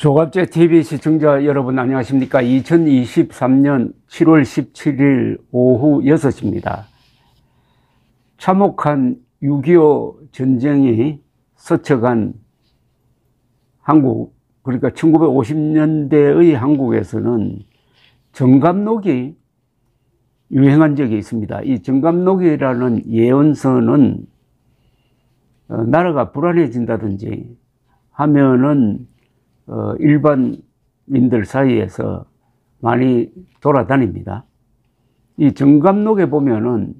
조갑제 TV 시청자 여러분 안녕하십니까? 2023년 7월 17일 오후 6시입니다. 참혹한 6.25 전쟁이 스쳐간 한국, 그러니까 1950년대의 한국에서는 정감록이 유행한 적이 있습니다. 이 정감록이라는 예언서는 나라가 불안해진다든지 하면은 일반민들 사이에서 많이 돌아다닙니다. 이 정감록에 보면은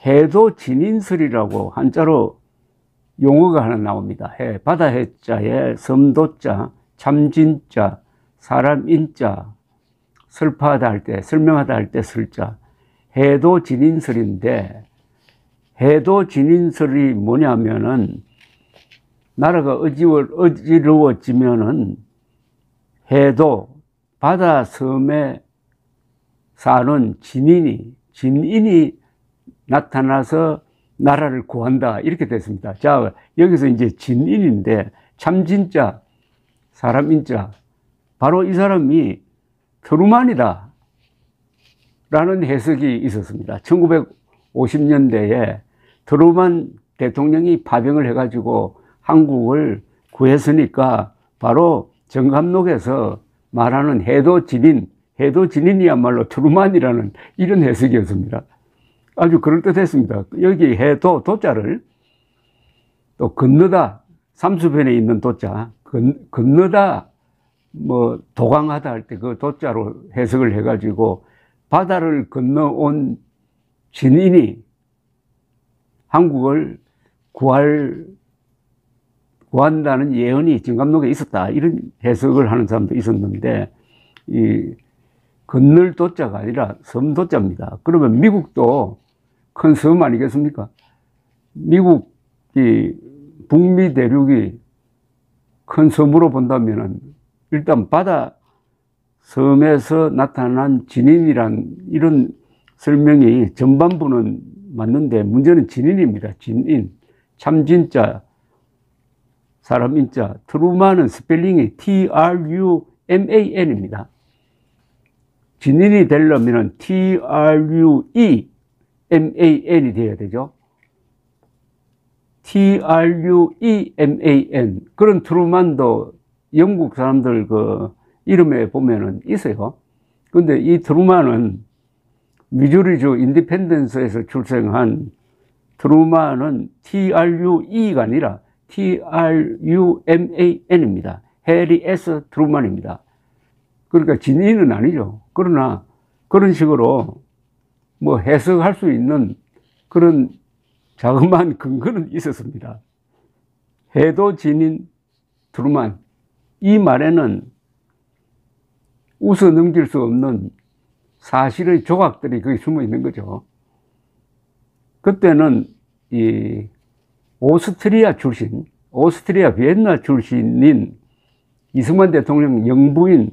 해도진인설이라고 한자로 용어가 하나 나옵니다. 바다 해자에 섬도자, 참진자, 사람 인자, 설파하다 할 때, 설명하다 할 때 설자, 해도진인설인데, 해도진인설이 뭐냐면은 나라가 어지러워지면은 해도 바다 섬에 사는 진인이 나타나서 나라를 구한다 이렇게 됐습니다. 자, 여기서 이제 진인인데 참진자, 사람인자, 바로 이 사람이 트루만이다 라는 해석이 있었습니다. 1950년대에 트루만 대통령이 파병을 해가지고 한국을 구했으니까 바로 정감록에서 말하는 해도진인이야말로 트루만이라는 이런 해석이었습니다. 아주 그럴듯했습니다. 여기 도자를 또 건너다, 삼수변에 있는 도자, 건너다, 도강하다 할 때 그 도자로 해석을 해가지고 바다를 건너온 진인이 한국을 구한다는 예언이 정감록에 있었다. 이런 해석을 하는 사람도 있었는데, 이 건널 도자가 아니라 섬도자입니다. 그러면 미국도 큰 섬 아니겠습니까? 미국이 북미 대륙이 큰 섬으로 본다면은 일단 바다 섬에서 나타난 진인이란 이런 설명이 전반부는 맞는데 문제는 진인입니다. 진인, 참진자, 사람인자, 트루만은 스펠링이 TRUMAN입니다. 진인이 되려면 TRUEMAN이 되어야 되죠. TRUEMAN. 그런 트루만도 영국 사람들 그 이름에 보면은 있어요. 근데 이 트루만은 미주리주 인디펜던스에서 출생한 트루만은 TRUE가 아니라 TRUMAN입니다. 해리 S. 트루만입니다. 그러니까 진인은 아니죠. 그러나 그런 식으로 해석할 수 있는 그런 자그마한 근거는 있었습니다. 해도진인 트루만. 이 말에는 웃어 넘길 수 없는 사실의 조각들이 거기 숨어 있는 거죠. 그때는 이 오스트리아 비엔나 출신인 이승만 대통령 영부인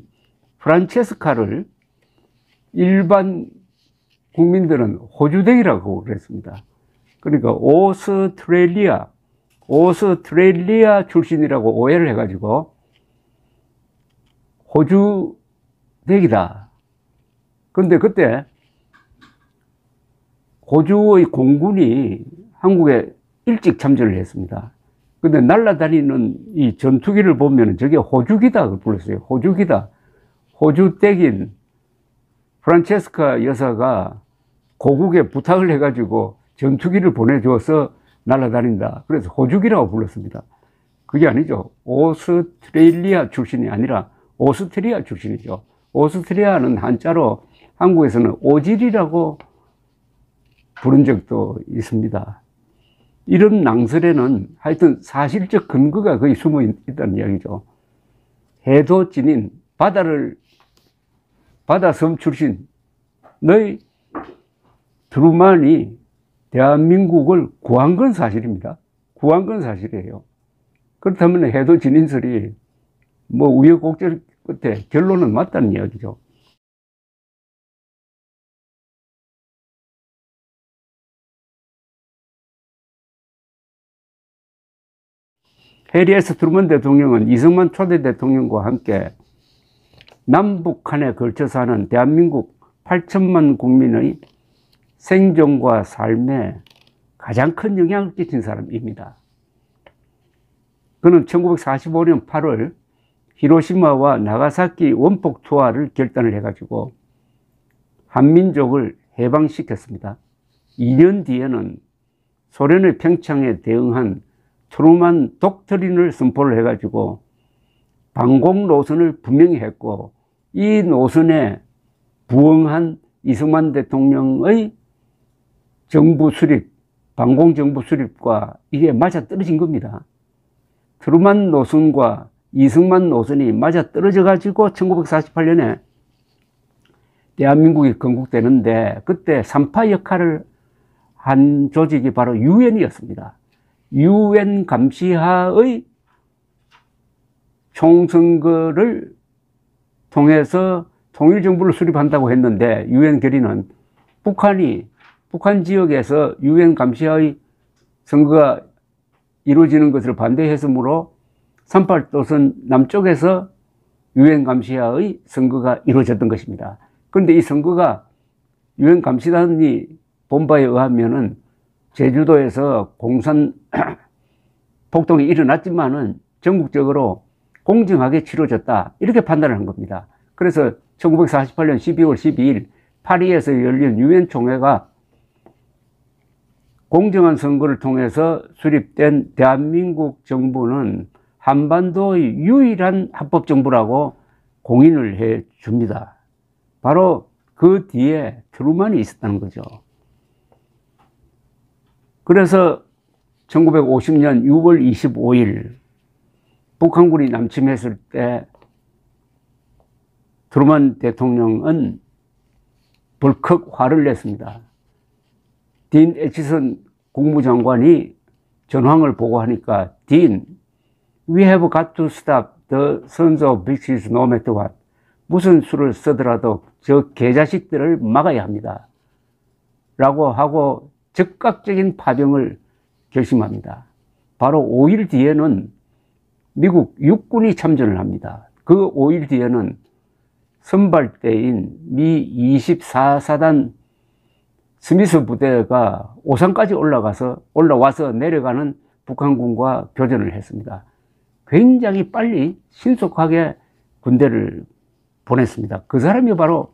프란체스카를 일반 국민들은 호주댁이라고 그랬습니다. 그러니까 오스트레일리아 출신이라고 오해를 해가지고 호주댁이다. 그런데 그때 호주의 공군이 한국에 일찍 참전을 했습니다. 근데 날아다니는 이 전투기를 보면 저게 호주기다 불렀어요. 호주기다. 호주댁인 프란체스카 여사가 고국에 부탁을 해가지고 전투기를 보내줘서 날아다닌다. 그래서 호주기라고 불렀습니다. 그게 아니죠. 오스트레일리아 출신이 아니라 오스트리아 출신이죠. 오스트리아는 한자로 한국에서는 오질이라고 부른 적도 있습니다. 이런 낭설에는 하여튼 사실적 근거가 거의 숨어 있다는 이야기죠. 해도진인, 바다섬 출신, 너희 트루만이 대한민국을 구한 건 사실입니다. 구한 건 사실이에요. 그렇다면 해도진인설이 우여곡절 끝에 결론은 맞다는 이야기죠. 해리 S. 트루먼 대통령은 이승만 초대 대통령과 함께 남북한에 걸쳐서 하는 대한민국 8천만 국민의 생존과 삶에 가장 큰 영향을 끼친 사람입니다. 그는 1945년 8월 히로시마와 나가사키 원폭 투하를 결단을 해가지고 한민족을 해방시켰습니다. 2년 뒤에는 소련의 평창에 대응한 트루만 독트린을 선포를 해가지고 방공 노선을 분명히 했고, 이 노선에 부응한 이승만 대통령의 정부 수립, 방공 정부 수립과 이게 맞아 떨어진 겁니다. 트루만 노선과 이승만 노선이 맞아 떨어져 가지고 1948년에 대한민국이 건국되는데, 그때 3파 역할을 한 조직이 바로 유엔이었습니다. 유엔 감시하의 총선거를 통해서 통일정부를 수립한다고 했는데, 유엔 결의는 북한 지역에서 유엔 감시하의 선거가 이루어지는 것을 반대했으므로 38도선 남쪽에서 유엔 감시하의 선거가 이루어졌던 것입니다. 그런데 이 선거가 유엔 감시단이 본 바에 의하면은 제주도에서 공산 폭동이 일어났지만은 전국적으로 공정하게 치러졌다, 이렇게 판단을 한 겁니다. 그래서 1948년 12월 12일 파리에서 열린 유엔 총회가 공정한 선거를 통해서 수립된 대한민국 정부는 한반도의 유일한 합법정부라고 공인을 해 줍니다. 바로 그 뒤에 트루만이 있었다는 거죠. 그래서 1950년 6월 25일 북한군이 남침했을 때 트루만 대통령은 벌컥 화를 냈습니다. 딘 애치슨 국무장관이 전황을 보고하니까, 딘, we have got to stop the sons of bitches no matter what. 무슨 수를 쓰더라도 저 개자식들을 막아야 합니다. 라고 하고 즉각적인 파병을 결심합니다. 바로 5일 뒤에는 미국 육군이 참전을 합니다. 그 5일 뒤에는 선발대인 미 24사단 스미스 부대가 오산까지 올라와서 내려가는 북한군과 교전을 했습니다. 굉장히 빨리 신속하게 군대를 보냈습니다. 그 사람이 바로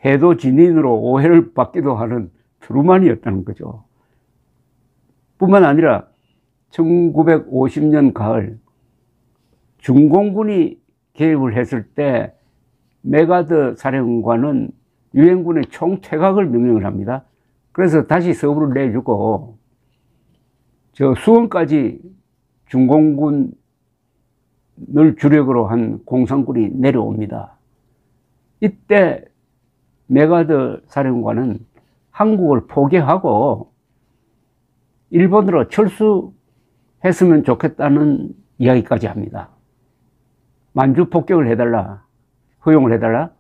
해도 진인으로 오해를 받기도 하는 트루만이었다는 거죠. 뿐만 아니라 1950년 가을 중공군이 개입을 했을 때 메가더 사령관은 유엔군의 총퇴각을 명령을 합니다. 그래서 다시 서부를 내주고 저 수원까지 중공군을 주력으로 한 공산군이 내려옵니다. 이때 메가더 사령관은 한국을 포기하고 일본으로 철수했으면 좋겠다는 이야기까지 합니다. 만주 폭격을 해달라, 허용을 해달라,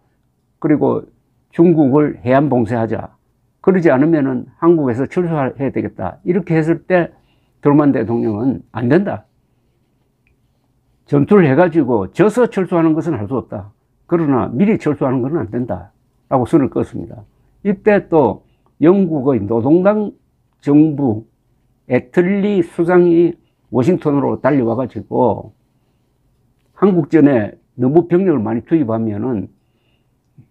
그리고 중국을 해안 봉쇄하자, 그러지 않으면 한국에서 철수해야 되겠다, 이렇게 했을 때 트루만 대통령은 안 된다, 전투를 해가지고 져서 철수하는 것은 할 수 없다, 그러나 미리 철수하는 것은 안 된다 라고 선을 그었습니다. 이때 또 영국의 노동당 정부 애틀리 수장이 워싱턴으로 달려와가지고 한국전에 너무 병력을 많이 투입하면은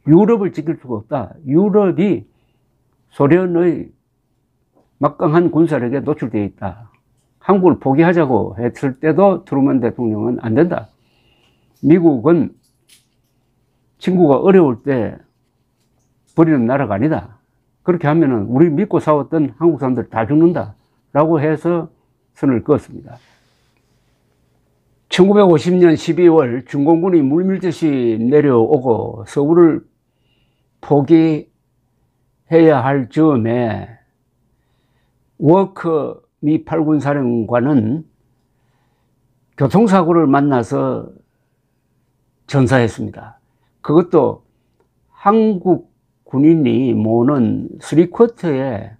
유럽을 지킬 수가 없다, 유럽이 소련의 막강한 군사력에 노출되어 있다, 한국을 포기하자고 했을 때도 트루먼 대통령은 안 된다, 미국은 친구가 어려울 때 버리는 나라가 아니다, 그렇게 하면은 우리 믿고 싸웠던 한국 사람들 다 죽는다 라고 해서 선을 그었습니다. 1950년 12월 중공군이 물밀듯이 내려오고 서울을 포기해야 할 즈음에 워커 미 8군 사령관은 교통사고를 만나서 전사했습니다. 그것도 한국 군인이 모는 3쿼터에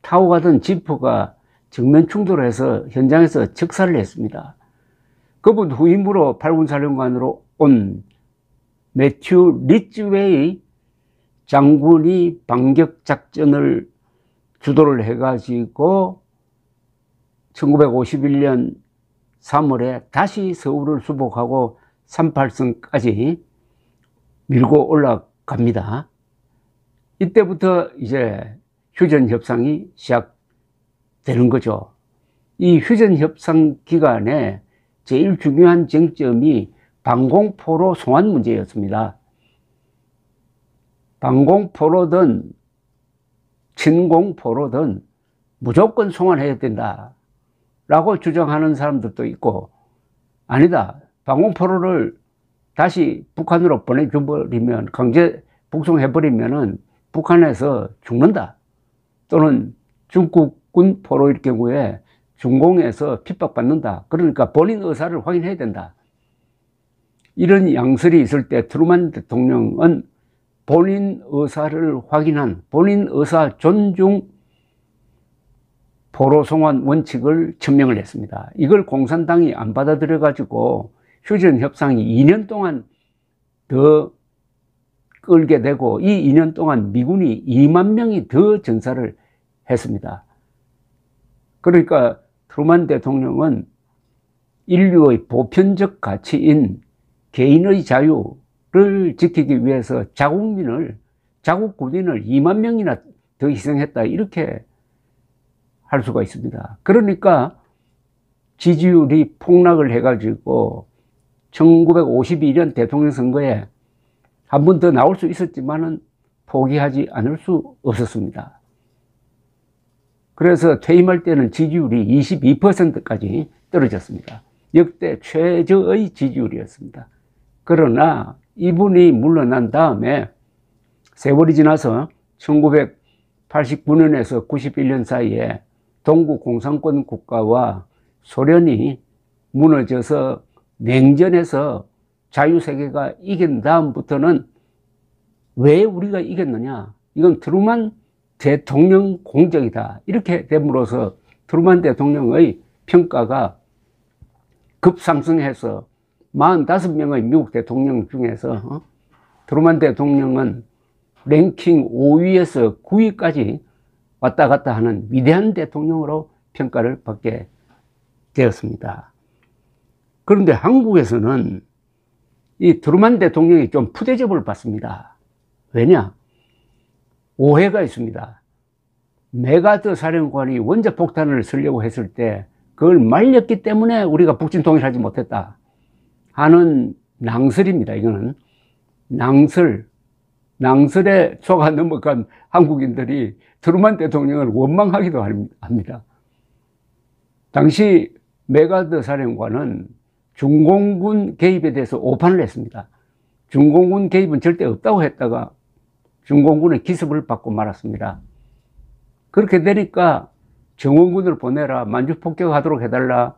타고 가던 지프가 정면 충돌해서 현장에서 즉사를 했습니다. 그분 후임으로 8군 사령관으로 온 매튜 리츠웨이 장군이 반격 작전을 주도를 해가지고 1951년 3월에 다시 서울을 수복하고 38선까지 밀고 올라갑니다. 이때부터 이제 휴전협상이 시작되는 거죠. 이 휴전협상 기간에 제일 중요한 쟁점이 방공포로 송환 문제였습니다. 방공포로든 진공포로든 무조건 송환해야 된다 라고 주장하는 사람들도 있고, 아니다, 방공포로를 다시 북한으로 보내줘버리면, 강제 북송해버리면은 북한에서 죽는다, 또는 중국군 포로일 경우에 중공에서 핍박받는다, 그러니까 본인 의사를 확인해야 된다, 이런 양설이 있을 때 트루만 대통령은 본인 의사를 확인한, 본인 의사 존중 포로 송환 원칙을 천명을 했습니다. 이걸 공산당이 안 받아들여 가지고 휴전 협상이 2년 동안 더 끌게 되고, 이 2년 동안 미군이 2만 명이 더 전사를 했습니다. 그러니까 트루만 대통령은 인류의 보편적 가치인 개인의 자유를 지키기 위해서 자국 군인을 2만 명이나 더 희생했다, 이렇게 할 수가 있습니다. 그러니까 지지율이 폭락을 해가지고 1952년 대통령 선거에 한 번 더 나올 수 있었지만은 포기하지 않을 수 없었습니다. 그래서 퇴임할 때는 지지율이 22%까지 떨어졌습니다. 역대 최저의 지지율이었습니다. 그러나 이분이 물러난 다음에 세월이 지나서 1989년에서 91년 사이에 동구 공산권 국가와 소련이 무너져서 냉전에서 자유세계가 이긴 다음부터는 왜 우리가 이겼느냐, 이건 트루만 대통령 공적이다, 이렇게 됨으로써 트루만 대통령의 평가가 급상승해서 45명의 미국 대통령 중에서 트루만 대통령은 랭킹 5위에서 9위까지 왔다 갔다 하는 위대한 대통령으로 평가를 받게 되었습니다. 그런데 한국에서는 이 트루만 대통령이 좀 푸대접을 받습니다. 왜냐? 오해가 있습니다. 메가더 사령관이 원자폭탄을 쓰려고 했을 때 그걸 말렸기 때문에 우리가 북진 통일하지 못했다 하는 낭설입니다. 이거는 낭설에 속아 넘어간 한국인들이 트루만 대통령을 원망하기도 합니다. 당시 메가더 사령관은 중공군 개입에 대해서 오판을 했습니다. 중공군 개입은 절대 없다고 했다가 중공군의 기습을 받고 말았습니다. 그렇게 되니까 정원군을 보내라, 만주 폭격하도록 해달라,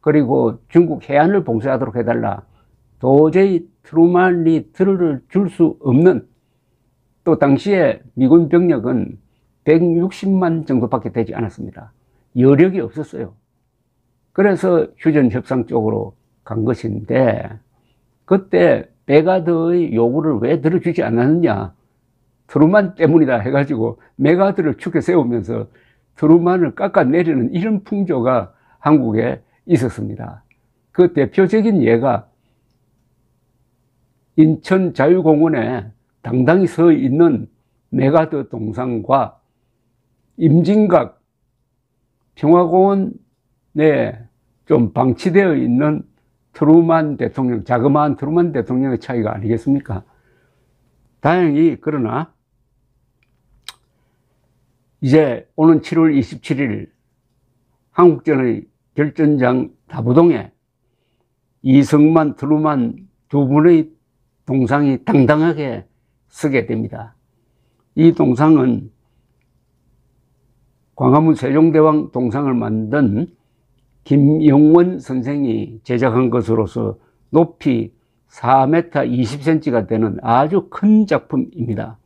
그리고 중국 해안을 봉쇄하도록 해달라, 도저히 트루만이 들어줄 수 없는, 또 당시에 미군 병력은 160만 정도밖에 되지 않았습니다. 여력이 없었어요. 그래서 휴전 협상 쪽으로 간 것인데, 그때 메가더의 요구를 왜 들어주지 않았느냐, 트루만 때문이다 해가지고 메가더를 축에 세우면서 트루만을 깎아내리는 이런 풍조가 한국에 있었습니다. 그 대표적인 예가 인천 자유공원에 당당히 서 있는 메가더 동상과 임진각 평화공원에 좀 방치되어 있는 트루만 대통령, 자그마한 트루만 대통령의 차이가 아니겠습니까? 다행히 그러나 이제 오는 7월 27일 한국전의 결전장 다부동에 이승만, 트루만 두 분의 동상이 당당하게 서게 됩니다. 이 동상은 광화문 세종대왕 동상을 만든 김영원 선생이 제작한 것으로서 높이 4m 20cm가 되는 아주 큰 작품입니다.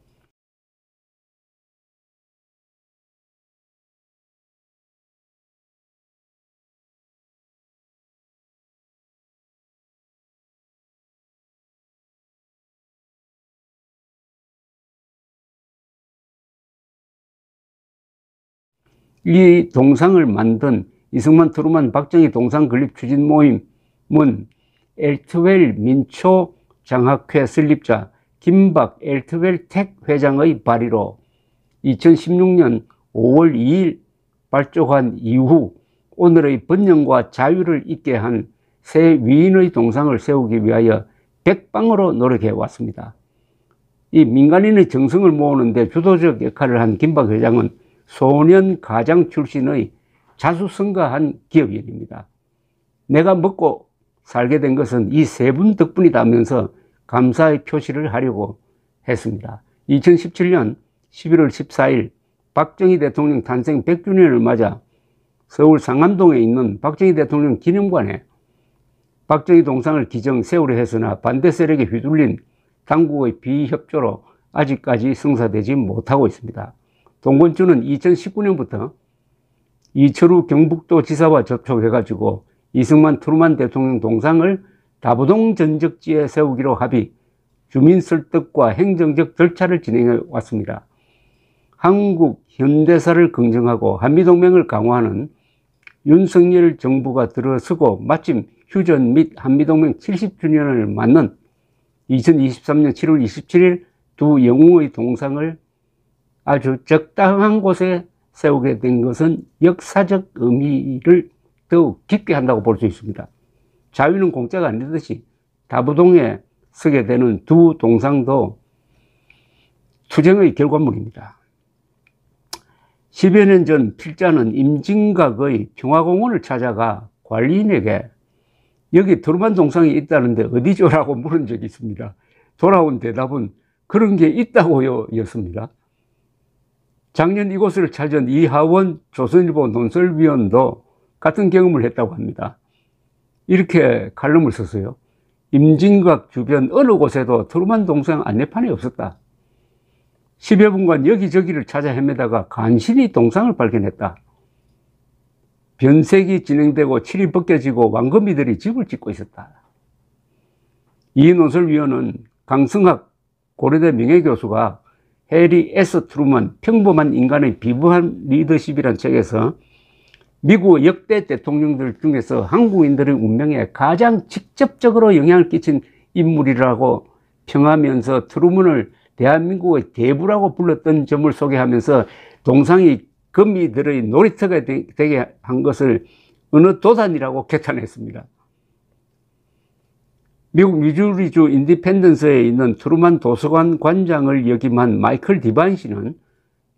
이 동상을 만든 이승만, 트루만, 박정희 동상 건립 추진 모임은 엘트웰 민초 장학회 설립자 김박 엘트웰 택 회장의 발의로 2016년 5월 2일 발족한 이후 오늘의 번영과 자유를 잇게 한 새 위인의 동상을 세우기 위하여 백방으로 노력해 왔습니다. 이 민간인의 정성을 모으는데 주도적 역할을 한 김박 회장은 소년 가장 출신의 자수성가한 기업인입니다. 내가 먹고 살게 된 것은 이 세 분 덕분이다면서 감사의 표시를 하려고 했습니다. 2017년 11월 14일 박정희 대통령 탄생 100주년을 맞아 서울 상암동에 있는 박정희 대통령 기념관에 박정희 동상을 기정 세우려 했으나 반대 세력에 휘둘린 당국의 비협조로 아직까지 성사되지 못하고 있습니다. 동건주는 2019년부터 이철우 경북도 지사와 접촉해가지고 이승만, 트루만 대통령 동상을 다부동 전적지에 세우기로 합의, 주민 설득과 행정적 절차를 진행해 왔습니다. 한국 현대사를 긍정하고 한미동맹을 강화하는 윤석열 정부가 들어서고 마침 휴전 및 한미동맹 70주년을 맞는 2023년 7월 27일 두 영웅의 동상을 아주 적당한 곳에 세우게 된 것은 역사적 의미를 더욱 깊게 한다고 볼 수 있습니다. 자유는 공짜가 아니듯이 다부동에 서게 되는 두 동상도 투쟁의 결과물입니다. 10여 년 전 필자는 임진각의 평화공원을 찾아가 관리인에게 여기 트루만 동상이 있다는데 어디죠? 라고 물은 적이 있습니다. 돌아온 대답은 그런 게 있다고요 였습니다. 작년 이곳을 찾은 이하원 조선일보 논설위원도 같은 경험을 했다고 합니다. 이렇게 칼럼을 썼어요. 임진각 주변 어느 곳에도 트루만 동상 안내판이 없었다. 10여 분간 여기저기를 찾아 헤매다가 간신히 동상을 발견했다. 변색이 진행되고 칠이 벗겨지고 왕거미들이 집을 짓고 있었다. 이 논설위원은 강승학 고려대 명예교수가 해리 S. 트루먼 평범한 인간의 비범한 리더십이란 책에서 미국 역대 대통령들 중에서 한국인들의 운명에 가장 직접적으로 영향을 끼친 인물이라고 평하면서 트루먼을 대한민국의 대부라고 불렀던 점을 소개하면서 동상이 거미들의 놀이터가 되게 한 것을 어느 도단이라고 개탄했습니다. 미국 미주리주 인디펜던스에 있는 트루만 도서관 관장을 역임한 마이클 디바인 씨는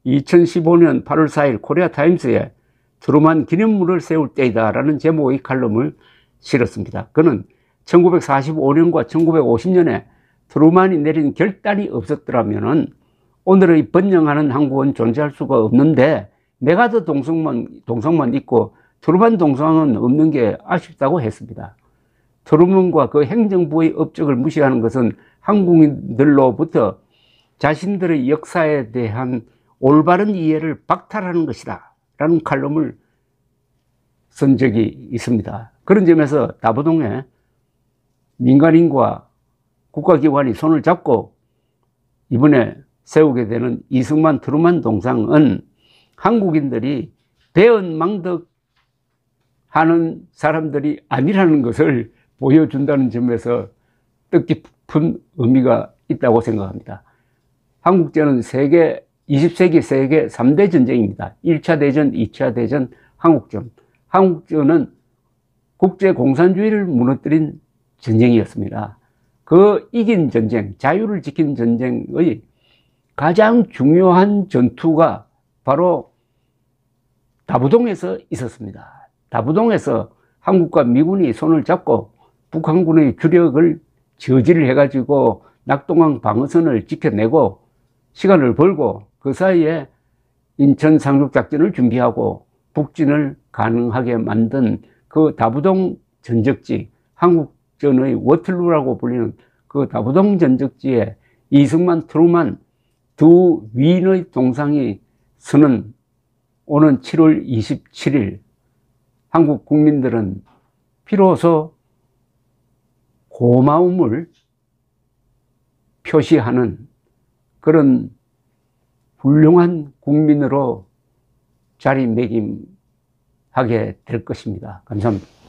2015년 8월 4일 코리아 타임스에 트루만 기념물을 세울 때이다 라는 제목의 칼럼을 실었습니다. 그는 1945년과 1950년에 트루만이 내린 결단이 없었더라면 오늘의 번영하는 한국은 존재할 수가 없는데 메가더 동상만 있고 트루만 동상은 없는 게 아쉽다고 했습니다. 트루먼과 그 행정부의 업적을 무시하는 것은 한국인들로부터 자신들의 역사에 대한 올바른 이해를 박탈하는 것이다 라는 칼럼을 쓴 적이 있습니다. 그런 점에서 다부동에 민간인과 국가기관이 손을 잡고 이번에 세우게 되는 이승만 트루만 동상은 한국인들이 배은망덕하는 사람들이 아니라는 것을 보여준다는 점에서 뜻깊은 의미가 있다고 생각합니다. 한국전은 20세기 세계 3대 전쟁입니다. 1차 대전, 2차 대전, 한국전. 한국전은 국제공산주의를 무너뜨린 전쟁이었습니다. 그 이긴 전쟁, 자유를 지킨 전쟁의 가장 중요한 전투가 바로 다부동에서 있었습니다. 다부동에서 한국과 미군이 손을 잡고 북한군의 주력을 저지를 해가지고 낙동강 방어선을 지켜내고 시간을 벌고 그 사이에 인천 상륙작전을 준비하고 북진을 가능하게 만든 그 다부동 전적지, 한국전의 워틀루라고 불리는 그 다부동 전적지에 이승만, 트루만 두 위인의 동상이 서는 오는 7월 27일 한국 국민들은 비로소 고마움을 표시하는 그런 훌륭한 국민으로 자리매김하게 될 것입니다. 감사합니다.